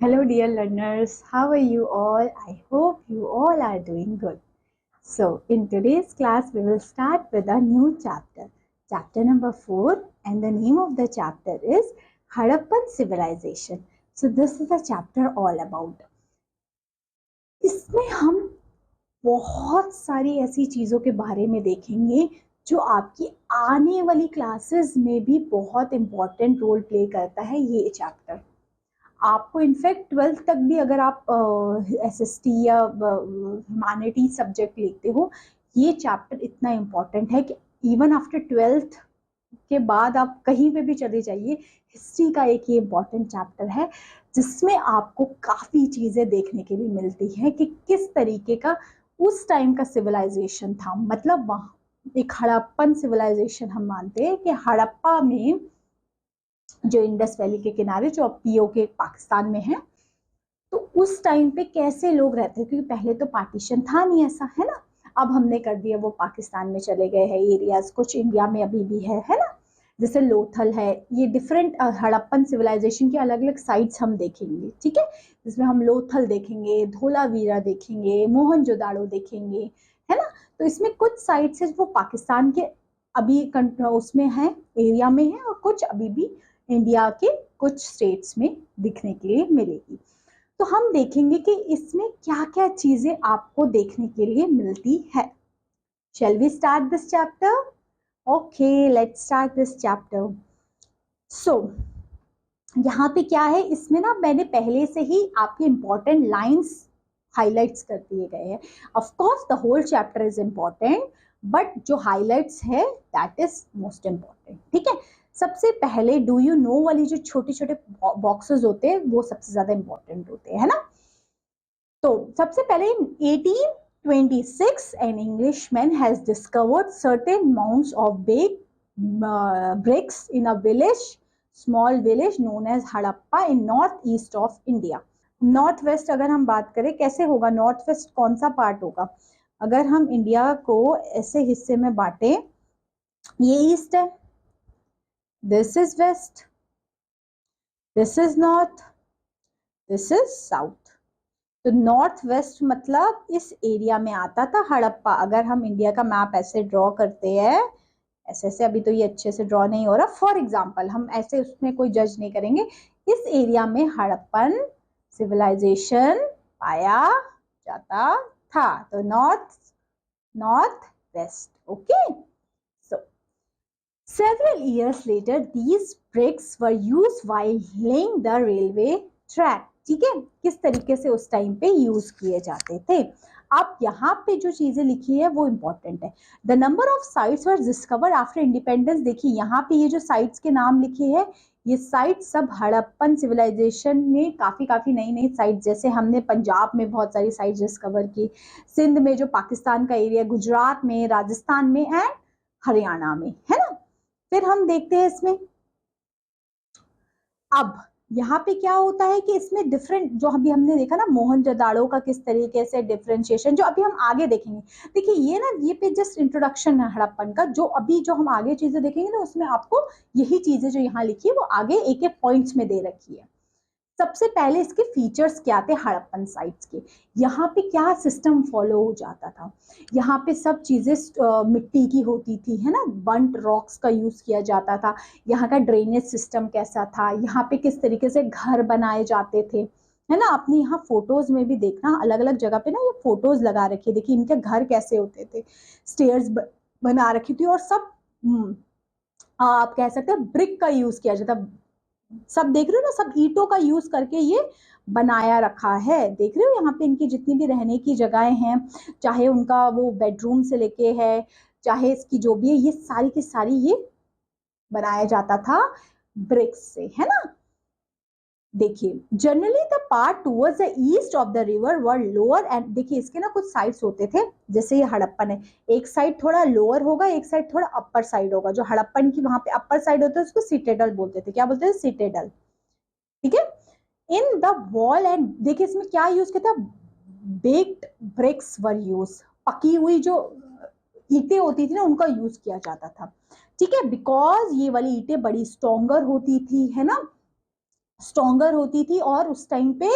Hello, dear learners. How are you all? I hope you all are doing good. So, in today's class, we will start with a new chapter, chapter number 4, and the name of the chapter is Harappan Civilization. So, this is a chapter all about. इसमें हम बहुत सारी ऐसी चीज़ों के बारे में देखेंगे जो आपकी आने वाली क्लासेस में भी बहुत इम्पोर्टेंट रोल प्ले करता है ये चैप्टर। आपको इनफैक्ट ट्वेल्थ तक भी अगर आप एसएसटी या ह्यूमैनिटी सब्जेक्ट लेते हो, ये चैप्टर इतना इम्पोर्टेंट है कि इवन आफ्टर ट्वेल्थ के बाद आप कहीं पे भी चले जाइए, हिस्ट्री का एक ये इम्पोर्टेंट चैप्टर है जिसमें आपको काफ़ी चीज़ें देखने के लिए मिलती हैं कि किस तरीके का उस टाइम का सिविलाइजेशन था। मतलब वहाँ एक हड़प्पन सिविलाइजेशन हम मानते हैं कि हड़प्पा में जो इंडस वैली के किनारे जो अब पीओके पाकिस्तान में है, तो उस टाइम पे कैसे लोग रहते, क्योंकि पहले तो पार्टीशन था नहीं ऐसा, है ना। अब हमने कर दिया, वो पाकिस्तान में चले गए हैं एरियाज, कुछ इंडिया में अभी भी है ना। जैसे लोथल है, ये डिफरेंट हड़प्पन सिविलाइजेशन के अलग अलग साइट्स हम देखेंगे, ठीक है। जिसमें हम लोथल देखेंगे, धोलावीरा देखेंगे, मोहनजोदाड़ो देखेंगे, है ना। तो इसमें कुछ साइट्स है वो पाकिस्तान के अभी उसमें है, एरिया में है, और कुछ अभी भी इंडिया के कुछ स्टेट्स में दिखने के लिए मिलेगी। तो हम देखेंगे कि इसमें क्या क्या चीजें आपको देखने के लिए मिलती है। Shall we start this chapter? Okay, let's start this chapter. So, यहाँ पे क्या है, इसमें ना मैंने पहले से ही आपके इंपॉर्टेंट लाइंस हाईलाइट्स कर दिए गए हैं। Of course the whole chapter is important, but जो हाईलाइट्स है दैट इज मोस्ट इंपॉर्टेंट, ठीक है। सबसे पहले डू यू नो वाली जो छोटे छोटे बॉक्सेस होते हैं वो सबसे ज्यादा इंपॉर्टेंट होते हैं, है ना। तो सबसे पहले 1826 an Englishman has discovered certain mounds of big bricks in a village, small village known as Harappa in northeast of India. North west अगर हम बात करें कैसे होगा, नॉर्थ वेस्ट कौन सा पार्ट होगा, अगर हम इंडिया को ऐसे हिस्से में बांटे, ये ईस्ट है, this is west, this is north, this is south. तो नॉर्थ वेस्ट मतलब इस एरिया में आता था हड़प्पा। अगर हम इंडिया का मैप ऐसे ड्रॉ करते हैं, ऐसे ऐसे, अभी तो ये अच्छे से ड्रॉ नहीं हो रहा, फॉर एग्जाम्पल हम ऐसे उसमें कोई जज नहीं करेंगे, इस एरिया में हड़प्पन सिविलाइजेशन पाया जाता था। तो north north west, okay. So several years later these bricks were used while laying the railway track, ठीक है, किस तरीके से उस टाइम पे यूज किए जाते थे। अब यहाँ पे जो चीजें लिखी है वो इंपॉर्टेंट है। The number of sites were discovered after independence, देखिए यहाँ पे ये जो साइट्स के नाम लिखे हैं, ये साइट सब हड़प्पन सिविलाइजेशन में काफी काफी नई नई साइट, जैसे हमने पंजाब में बहुत सारी साइट डिस्कवर की, सिंध में जो पाकिस्तान का एरिया, गुजरात में, राजस्थान में एंड हरियाणा में, है ना। फिर हम देखते हैं इसमें, अब यहाँ पे क्या होता है कि इसमें डिफरेंट, जो अभी हमने देखा ना मोहनजोदाड़ो का किस तरीके से डिफरेंशिएशन, जो अभी हम आगे देखेंगे। देखिए ये ना, ये पे जस्ट इंट्रोडक्शन है हड़प्पन का, जो अभी जो हम आगे चीजें देखेंगे ना उसमें आपको यही चीजें जो यहाँ लिखी है वो आगे एक एक पॉइंट्स में दे रखी है। सबसे पहले इसके फीचर्स क्या थे हड़प्पन साइट्स के, यहाँ पे क्या सिस्टम फॉलो हो जाता था। यहाँ पे सब चीजें मिट्टी की होती थी, है ना, बंट रॉक्स का यूज किया जाता था। यहाँ का ड्रेनेज सिस्टम कैसा था, यहाँ पे किस तरीके से घर बनाए जाते थे, है ना। अपनी यहाँ फोटोज में भी देखना, अलग अलग जगह पे ना ये फोटोज लगा रखी है, देखिए इनके घर कैसे होते थे, स्टेयर्स बना रखी थी, और सब आप कह सकते हैं ब्रिक का यूज किया जाता, सब देख रहे हो ना, सब ईंटों का यूज करके ये बनाया रखा है। देख रहे हो यहाँ पे इनकी जितनी भी रहने की जगहें हैं, चाहे उनका वो बेडरूम से लेके है, चाहे इसकी जो भी है, ये सारी की सारी ये बनाया जाता था ब्रिक्स से, है ना। देखिए generally the part towards the east of the river were lower and, देखिए इसके ना कुछ साइड्स होते थे, जैसे ये हड़प्पन है, एक साइड थोड़ा लोअर होगा, एक साइड थोड़ा अपर साइड होगा। जो हड़प्पन की वहां पे अपर साइड होता है उसको सिटेडल बोलते थे, क्या बोलते थे, सिटेडल, ठीक है। इन द वॉल एंड, देखिए इसमें क्या यूज किया था, बेक्ड ब्रिक्स वर यूज, पकी हुई जो ईंटें होती थी ना उनका यूज किया जाता था, ठीक है, बिकॉज ये वाली ईंटें बड़ी स्ट्रॉन्गर होती थी, है ना। स्ट्रॉन्गर होती थी, और उस टाइम पे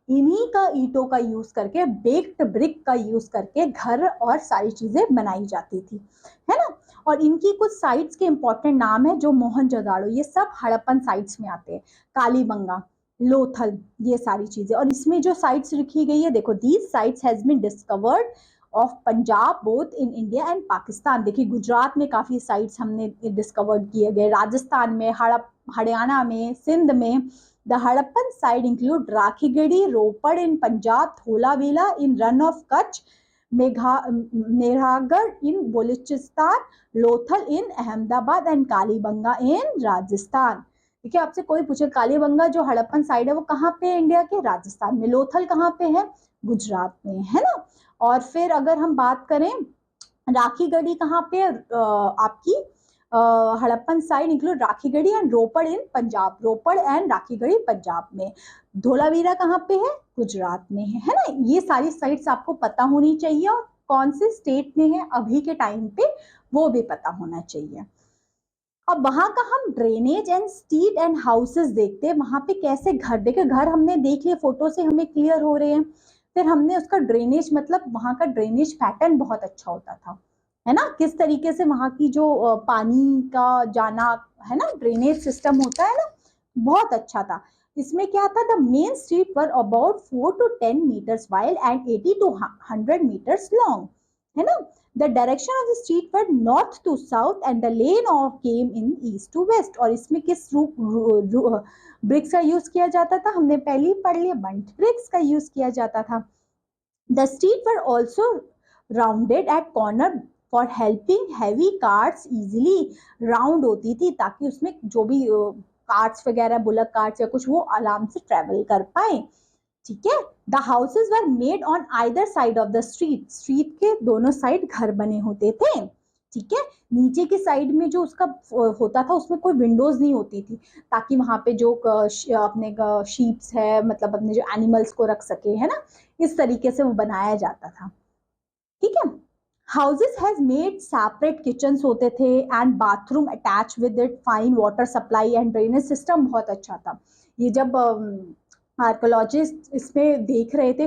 इन्हीं का ईंटों का यूज करके, बेक्ड ब्रिक का यूज करके घर और सारी चीजें बनाई जाती थी, है ना। और इनकी कुछ साइट्स के इंपॉर्टेंट नाम है जो मोहनजोदाड़ो, ये सब हड़प्पन साइट्स में आते हैं। कालीबंगा, लोथल, ये सारी चीजें। और इसमें जो साइट्स लिखी गई है देखो, these sites has been discovered of Punjab both in India and Pakistan. देखिए गुजरात में काफी साइट्स हमने डिस्कवर्ड किए गए, राजस्थान में, हरियाणा में, सिंध में। The Harappan site include Rakhigadi, Ropar in Punjab, Dholavira in Run of Kutch, Mehragarh in Balochistan, Lothal in Ahmedabad and Kalibanga in Rajasthan। देखिए आपसे कोई पूछे कालीबंगा जो हड़प्पन साइड है वो कहाँ पे है इंडिया के, राजस्थान में। लोथल कहाँ पे है, गुजरात में, है ना। और फिर अगर हम बात करें राखीगढ़ी कहाँ पे, आपकी Harappan side include Rakhigarhi and Ropar in Punjab, Ropar and Rakhigarhi Punjab में। धोलावीरा कहाँ पे है, गुजरात में है ना। ये सारी साइट्स आपको पता होनी चाहिए, और कौन से स्टेट में है अभी के टाइम पे वो भी पता होना चाहिए। अब वहां का हम drainage and street and houses देखते हैं, वहां पे कैसे घर, देखे घर हमने देख लिए, फोटो से हमें क्लियर हो रहे हैं। फिर हमने उसका ड्रेनेज, मतलब वहां का ड्रेनेज पैटर्न बहुत अच्छा होता था, है ना। किस तरीके से वहां की जो पानी का जाना, है ना, ड्रेनेज सिस्टम होता है ना, बहुत अच्छा था। इसमें क्या था, the main street were about 4 to 10 meters wide and 80 to 100 meters long, है ना। The direction of the street were north to south and the lane of came in east to west। और इसमें किस ब्रिक्स का use किया जाता था, हमने पहले ही पढ़ लिया, बंट ब्रिक्स का यूज किया जाता था। The street were also rounded at corner for helping heavy carts easily, round होती थी ताकि उसमें जो भी कार्ट्स वगैरह, बुलक कार्ट्स या कुछ, वो आराम से ट्रेवल कर पाए, ठीक है। The houses were made on either side of the street, street के दोनों साइड घर बने होते थे, ठीक है। नीचे की साइड में जो उसका होता था उसमें कोई विंडोज नहीं होती थी, ताकि वहां पे जो अपने शीप्स है, मतलब अपने जो एनिमल्स को रख सके, है ना, इस तरीके से वो बनाया जाता था, ठीक है। Houses has made separate kitchens होते थे and bathroom attach with it, fine water supply and drainage system बहुत अच्छा था। ये जब आर्कोलॉजिस्ट इसमें देख रहे थे,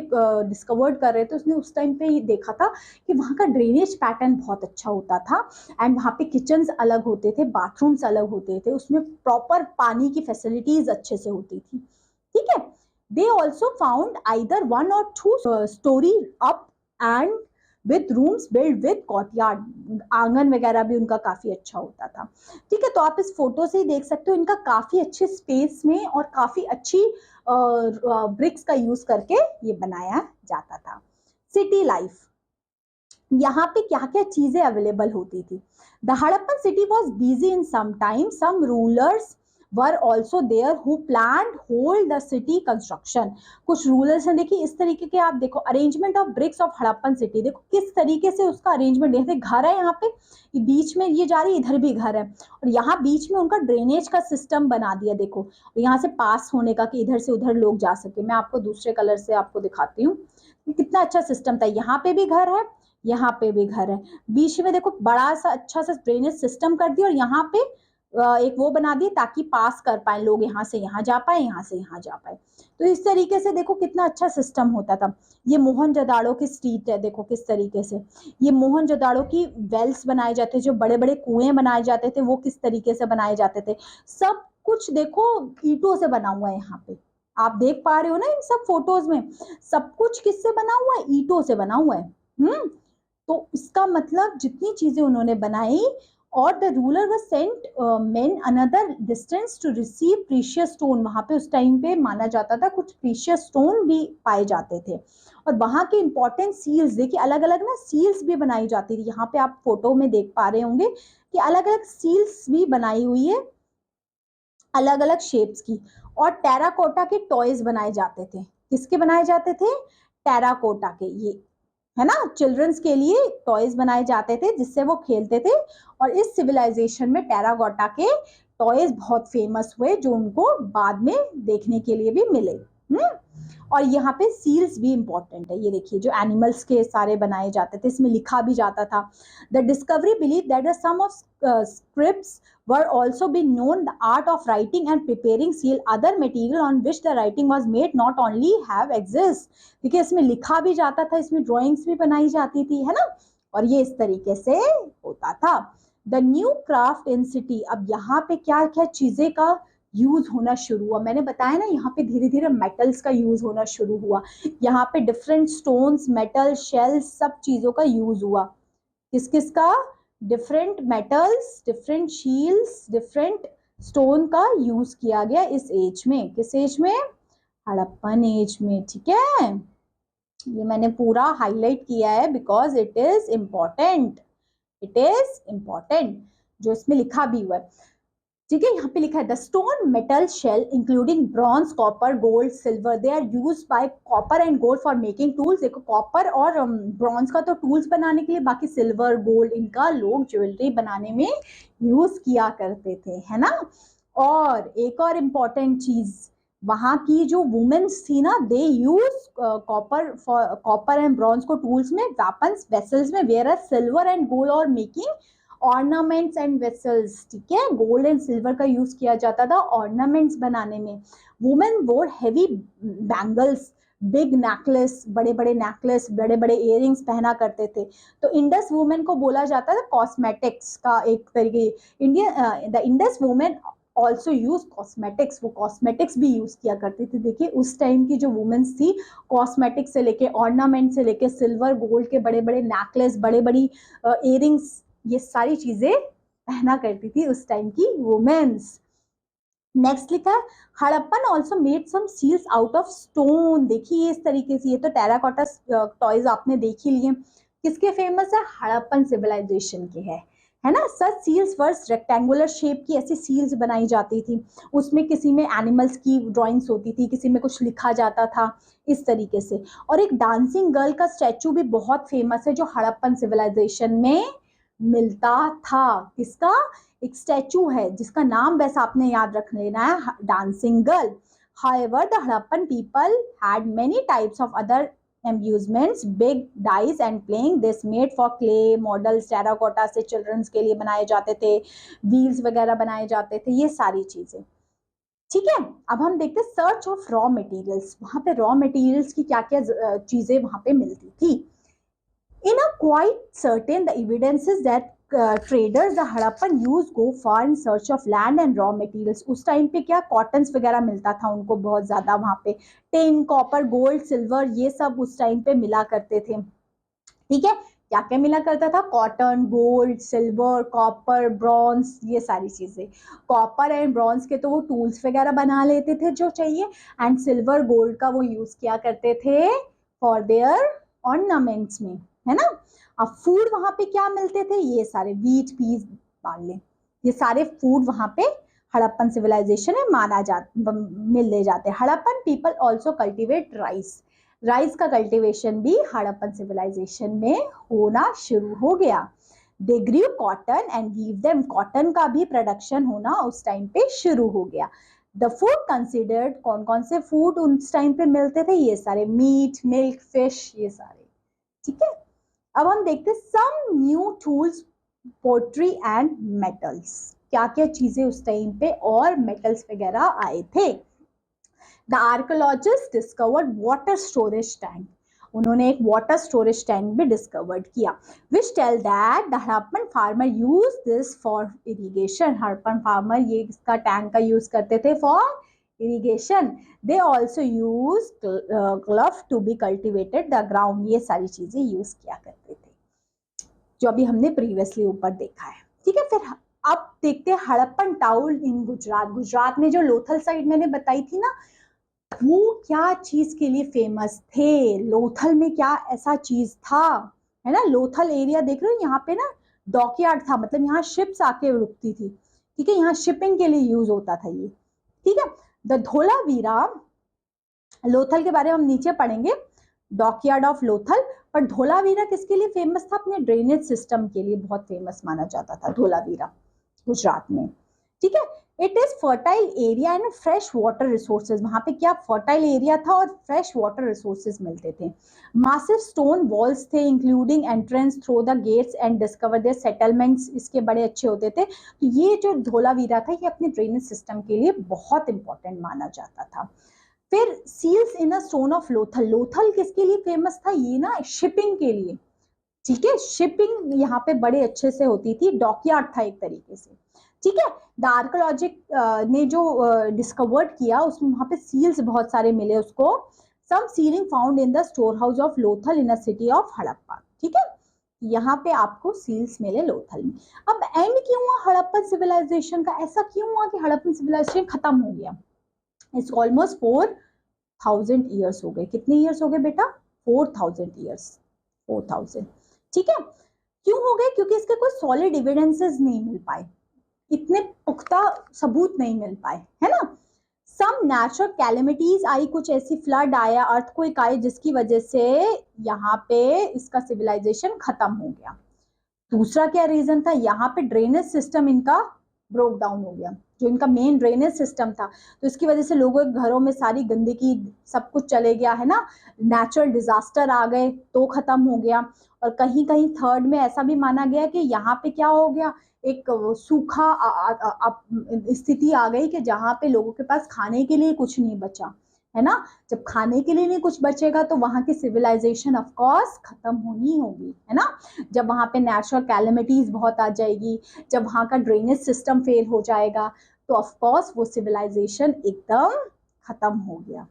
डिस्कवर्ड कर रहे थे, उसने उस टाइम पे ये देखा था कि वहाँ का ड्रेनेज पैटर्न बहुत अच्छा होता था, एंड वहाँ पे किचन्स अलग होते थे, बाथरूम्स अलग होते थे, उसमें प्रॉपर पानी की फैसिलिटीज अच्छे से होती थी, ठीक है। They also found either 1 or 2 story up and with rooms build with courtyard, आंगन वगैरह भी उनका काफी अच्छा होता था, ठीक है। तो आप इस फोटो से ही देख सकते हो, इनका काफी अच्छे स्पेस में और काफी अच्छी ब्रिक्स का यूज करके ये बनाया जाता था। सिटी लाइफ, यहाँ पे क्या क्या चीजें अवेलेबल होती थी। The Harappan city was busy in some time, some rulers were also there who planned hold the city construction. कुछ रूलर्स हैं, देखिए इस तरीके के, आप देखो arrangement of bricks of Harappan city, देखो किस तरीके से उसका अरेंजमेंट, जैसे घर है यहाँ पे, बीच में ये जा रही, इधर भी घर है, और यहाँ बीच में उनका ड्रेनेज का सिस्टम बना दिया, देखो यहाँ से पास होने का कि इधर से उधर लोग जा सके। मैं आपको दूसरे कलर से आपको दिखाती हूँ कितना अच्छा सिस्टम था। यहाँ पे भी घर है, यहाँ पे भी घर है, बीच में देखो बड़ा सा अच्छा सा ड्रेनेज सिस्टम कर दिया, और यहाँ पे एक वो बना दिए ताकि पास कर पाए लोग, यहाँ से यहाँ जा पाए, यहाँ से यहाँ जा पाए। तो इस तरीके से देखो कितना अच्छा सिस्टम होता था। ये मोहनजोदाड़ो की स्ट्रीट है, देखो किस तरीके से ये मोहनजोदाड़ो की वेल्स बनाए जाते थे, जो बड़े बड़े कुएं बनाए जाते थे वो किस तरीके से बनाए जाते थे, सब कुछ देखो ईंटों से बना हुआ है। यहाँ पे आप देख पा रहे हो ना इन सब फोटोज में, सब कुछ किससे बना हुआ है, ईंटों से बना हुआ है। तो इसका मतलब जितनी चीजें उन्होंने बनाई, और the ruler was sent men another distance to receive precious stone, वहां पे उस टाइम पे माना जाता था कुछ प्रीशियस स्टोन भी पाए जाते थे। और वहां के इंपॉर्टेंट सील्स, देखिए अलग अलग ना सील्स भी बनाई जाती थी, यहाँ पे आप फोटो में देख पा रहे होंगे कि अलग अलग सील्स भी बनाई हुई है, अलग अलग शेप्स की। और टेराकोटा के टॉयज बनाए जाते थे, किसके बनाए जाते थे, टेराकोटा के, ये है ना, चिल्ड्रंस के लिए टॉयज बनाए जाते थे जिससे वो खेलते थे। और इस सिविलाइजेशन में टेराकोटा के टॉयज बहुत फेमस हुए, जो उनको बाद में देखने के लिए भी मिले। और यहाँ पे सील्स भी इंपॉर्टेंट है, ये देखिए जो एनिमल्स के सारे बनाए जाते थे, इसमें लिखा भी जाता था। The discovery believe that the some of scripts were also been known the art of writing and preparing seal other material on which the writing was made not only have exist, देखिए इसमें लिखा भी जाता था, इसमें drawings भी बनाई जाती थी, है ना, और ये इस तरीके से होता था। The new craft in city, अब यहाँ पे क्या क्या चीजें का यूज होना शुरू हुआ, मैंने बताया ना यहाँ पे धीरे धीरे मेटल्स का यूज होना शुरू हुआ, यहाँ पे डिफरेंट स्टोन्स, मेटल, शेल्स, सब चीजों का यूज हुआ। किस किस का? Different metals, different shells, different stone का यूज किया गया इस एज में। किस एज में? हड़प्पन एज में। ठीक है, ये मैंने पूरा हाईलाइट किया है because it is important, it is important जो इसमें लिखा भी हुआ है। ठीक है, यहाँ पे लिखा है the stone metal shell including bronze, copper, gold, silver, they are used by copper and gold for making tools. देखो कॉपर और ब्रॉन्ज का तो टूल्स बनाने के लिए, बाकी सिल्वर, गोल्ड इनका लोग ज्वेलरी बनाने में यूज किया करते थे, है ना। और एक और इम्पॉर्टेंट चीज, वहां की जो वुमेन्स थी ना, दे यूज कॉपर एंड ब्रॉन्ज को टूल्स में, वेपन्स, वेसल्स में, वेयर सिल्वर एंड गोल्ड और मेकिंग ऑर्नामेंट्स एंड वेसल्स। ठीक है, गोल्ड एंड सिल्वर का यूज किया जाता था ऑर्नामेंट्स बनाने में। वुमेन वोर हेवी बैंगल्स, बिग नेकलेस, बड़े बड़े नेकलेस, बड़े बड़े इयररिंग्स पहना करते थे। तो इंडस वुमेन को बोला जाता था कॉस्मेटिक्स का एक तरीके। The Indus women also use cosmetics, वो कॉस्मेटिक्स भी यूज किया करती थी। देखिए उस टाइम की जो वुमेन्स थी, कॉस्मेटिक्स से लेके, ऑर्नामेंट से लेके, सिल्वर गोल्ड के बड़े बड़े नेकलेस, बड़े बड़ी इयररिंग्स, ये सारी चीजें पहना करती थी उस टाइम की वुमेन्स। नेक्स्ट लिखा है Harappan also made some seals out of stone. देखिए इस तरीके से, ये तो टेराकोटा टॉयज आपने देख ही लिए, किसके फेमस है? हड़प्पन सिविलाइजेशन के है ना। सच सील्स वर्स रेक्टेंगुलर शेप की ऐसी सील्स बनाई जाती थी, उसमें किसी में एनिमल्स की ड्राइंग्स होती थी, किसी में कुछ लिखा जाता था, इस तरीके से। और एक डांसिंग गर्ल का स्टैचू भी बहुत फेमस है जो हड़प्पन सिविलाइजेशन में मिलता था। किसका? एक स्टैचू है जिसका नाम वैसा आपने याद रख लेना है, dancing girl. However, the Harappan people had many types of other amusements, big dice and playing this made for clay models, terracotta से चिल्ड्रंस के लिए बनाए जाते थे, व्हील्स वगैरह बनाए जाते थे, ये सारी चीजें। ठीक है, अब हम देखते हैं सर्च ऑफ रॉ मटेरियल्स। वहां पे रॉ मटेरियल्स की क्या क्या चीजें वहां पे मिलती थी। In a quite certain, the evidences that traders the Harappan use go far in search of land and raw materials। उस टाइम पे क्या कॉटन्स वगैरह मिलता था उनको बहुत ज्यादा, वहां पे टिन, कॉपर, गोल्ड, सिल्वर, ये सब उस टाइम पे मिला करते थे। ठीक है, क्या क्या मिला करता था? Cotton, gold, silver, copper, bronze, ये सारी चीजें। कॉपर एंड ब्रॉन्ज के तो वो टूल्स वगैरह बना लेते थे जो चाहिए, एंड सिल्वर गोल्ड का वो यूज किया करते थे फॉर देयर ऑर्नामेंट्स में, है ना। अब फूड वहां पे क्या मिलते थे? ये सारे व्हीट, पीस, बार्ले, ये सारे फूड वहां पे हड़प्पन सिविलाइजेशन में मिल जाते। Harappan people also cultivate rice, rice का कल्टीवेशन भी हड़प्पन सिविलाइजेशन में होना शुरू हो गया। They grew cotton and weave them, cotton का भी प्रोडक्शन होना उस टाइम पे शुरू हो गया। द फूड कंसिडर्ड, कौन कौन से फूड उस टाइम पे मिलते थे? ये सारे, मीट, मिल्क, फिश, ये सारे। ठीक है, अब हम देखते हैं some new tools, pottery and metals. क्या क्या चीजें उस टाइम पे और मेटल्स वगैरह आए थे। The archaeologist discovered water storage tank, उन्होंने एक वाटर स्टोरेज टैंक भी डिस्कवर्ड किया। Which tell that the Harappan farmer use this for irrigation, Harappan farmer ये इसका टैंक का यूज करते थे for irrigation. They also use glove to be cultivated the ground, ये सारी चीजें यूज किया करते थे जो अभी हमने प्रीवियसली ऊपर देखा है। ठीक है, फिर अब देखते हैं हड़प्पन टाउन इन गुजरात। गुजरात में जो लोथल साइड मैंने बताई थी ना, वो क्या चीज के लिए फेमस थे? लोथल में क्या ऐसा चीज था, है ना। लोथल एरिया देख रहे हो, यहाँ पे ना डॉकयार्ड था, मतलब यहाँ शिप्स आके रुकती थी। ठीक है, यहाँ शिपिंग के लिए यूज होता था ये। ठीक है, द धोलावीरा, लोथल के बारे में हम नीचे पढ़ेंगे, डॉकयार्ड ऑफ लोथल। पर धोलावीरा किसके लिए फेमस था? अपने ड्रेनेज सिस्टम के लिए बहुत फेमस माना जाता था धोलावीरा गुजरात में। ठीक है, it is fertile area and fresh water resources, वहां पे क्या फर्टाइल एरिया था और फ्रेश वाटर रिसोर्सेज मिलते थे। मासिव स्टोन वॉल्स थे including entrance through the gates and discover their settlements, इसके बड़े अच्छे होते थे। तो ये जो धोलावीरा था ये अपने ड्रेनेज सिस्टम के लिए बहुत इंपॉर्टेंट माना जाता था। फिर seals in a stone of Lothal, Lothal किसके लिए फेमस था, ये ना शिपिंग के लिए, ठीक है, शिपिंग यहाँ पे बड़े अच्छे से होती थी, डॉकयार्ड था एक तरीके से, ठीक है। द आर्कोलॉजिक ने जो डिस्कवर्ड किया उसमें वहां पे सील्स बहुत सारे मिले उसको, some sealing found in the storehouse of Lothal in a city of Harappa, ठीक है। यहाँ पे आपको सील्स मिले लोथल में। अब एंड क्यों हुआ हड़प्पन सिविलाइजेशन का, ऐसा क्यों हुआ कि हड़प्पन सिविलाइजेशन खत्म हो गया। इट्स ऑलमोस्ट 4000 ईयर्स हो गए, कितने ईयर्स हो गए बेटा, 4000 ईयर्स, 4000, ठीक है। क्यों हो गए, क्योंकि इसके कोई सॉलिड एविडेंसेस नहीं मिल पाए, इतने पुख्ता सबूत नहीं मिल पाए, है ना। सम नेचुरल कैलेमिटीज आई, कुछ ऐसी फ्लड आया, अर्थक्वेक आए जिसकी वजह से यहाँ पे इसका सिविलाइजेशन खत्म हो गया। दूसरा क्या रीजन था, यहाँ पे ड्रेनेज सिस्टम इनका ब्रोक डाउन हो गया, जो इनका मेन ड्रेनेज सिस्टम था, तो इसकी वजह से लोगों के घरों में सारी गंदगी सब कुछ चले गया, है ना। नेचुरल डिजास्टर आ गए तो खत्म हो गया। और कहीं कहीं थर्ड में ऐसा भी माना गया कि यहाँ पे क्या हो गया, एक सूखा स्थिति आ गई कि जहाँ पे लोगों के पास खाने के लिए कुछ नहीं बचा, है ना। जब खाने के लिए नहीं कुछ बचेगा तो वहां की सिविलाइजेशन ऑफ कोर्स खत्म होनी होगी, है ना। जब वहां पे नेचुरल कैलेमिटीज बहुत आ जाएगी, जब वहां का ड्रेनेज सिस्टम फेल हो जाएगा, तो ऑफ कोर्स वो सिविलाइजेशन एकदम खत्म हो गया,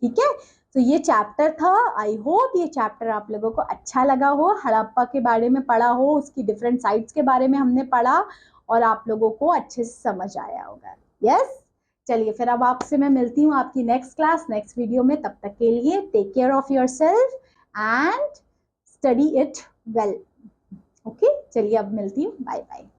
ठीक है। तो ये चैप्टर था, आई होप ये चैप्टर आप लोगों को अच्छा लगा हो, हड़प्पा के बारे में पढ़ा हो, उसकी डिफरेंट साइट्स के बारे में हमने पढ़ा और आप लोगों को अच्छे से समझ आया होगा। यस, चलिए फिर अब आपसे मैं मिलती हूँ आपकी नेक्स्ट क्लास नेक्स्ट वीडियो में, तब तक के लिए take care of yourself and study it well. Okay, चलिए अब मिलती हूँ, बाय बाय।